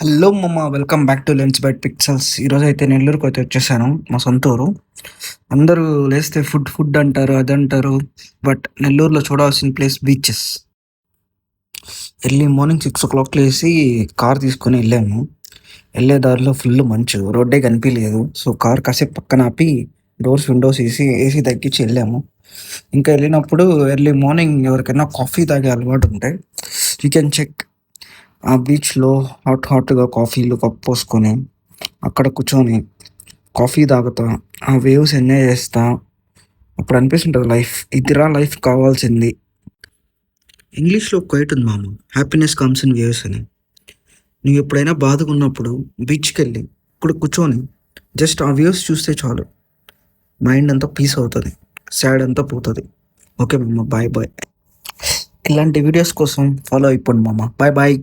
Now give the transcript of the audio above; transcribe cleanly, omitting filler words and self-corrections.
Hello మమ్మ, welcome back to lens bite pixels. ఈరోజు అయితే నెల్లూరుకి అయితే వచ్చేసాను, మా సొంత ఊరు. అందరూ లేస్తే ఫుడ్ ఫుడ్ అంటారు, అది అంటారు. బట్ నెల్లూరులో చూడాల్సిన place beaches. Early morning 6 o'clock లేసి కార్ తీసుకొని వెళ్ళాము. వెళ్ళే దారిలో ఫుల్ మంచు, రోడ్డే కనిపించలేదు. సో కార్ కాసేపు పక్కన ఆపి విండోస్ వేసి ఏసీ తగ్గించి వెళ్ళాము. ఇంకా వెళ్ళినప్పుడు ఎర్లీ మార్నింగ్ ఎవరికైనా కాఫీ తాగే అలవాటు ఉంటే యూ కెన్ చెక్. ఆ బీచ్లో హాట్గా కాఫీలు కప్ పోసుకొని అక్కడ కూర్చొని కాఫీ తాగుతా, ఆ వేవ్స్ ఎంజాయ్ చేస్తా. అప్పుడు అనిపిస్తుంటుంది లైఫ్ ఇదిరా, లైఫ్ కావాల్సింది. ఇంగ్లీష్లో క్వైట్ ఉంది మామ, హ్యాపీనెస్ కమ్స్ ఇన్ వేవ్స్ అని. నువ్వు ఎప్పుడైనా బాధగా ఉన్నప్పుడు బీచ్కి వెళ్ళి ఇప్పుడు కూర్చొని జస్ట్ ఆ వేవ్స్ చూస్తే చాలు, మైండ్ అంతా పీస్ అవుతుంది, సాడ్ అంతా పోతుంది. ఓకే మామ, బాయ్ బాయ్. ఇలాంటి వీడియోస్ కోసం ఫాలో అయిపోండి మామ. Bye bye.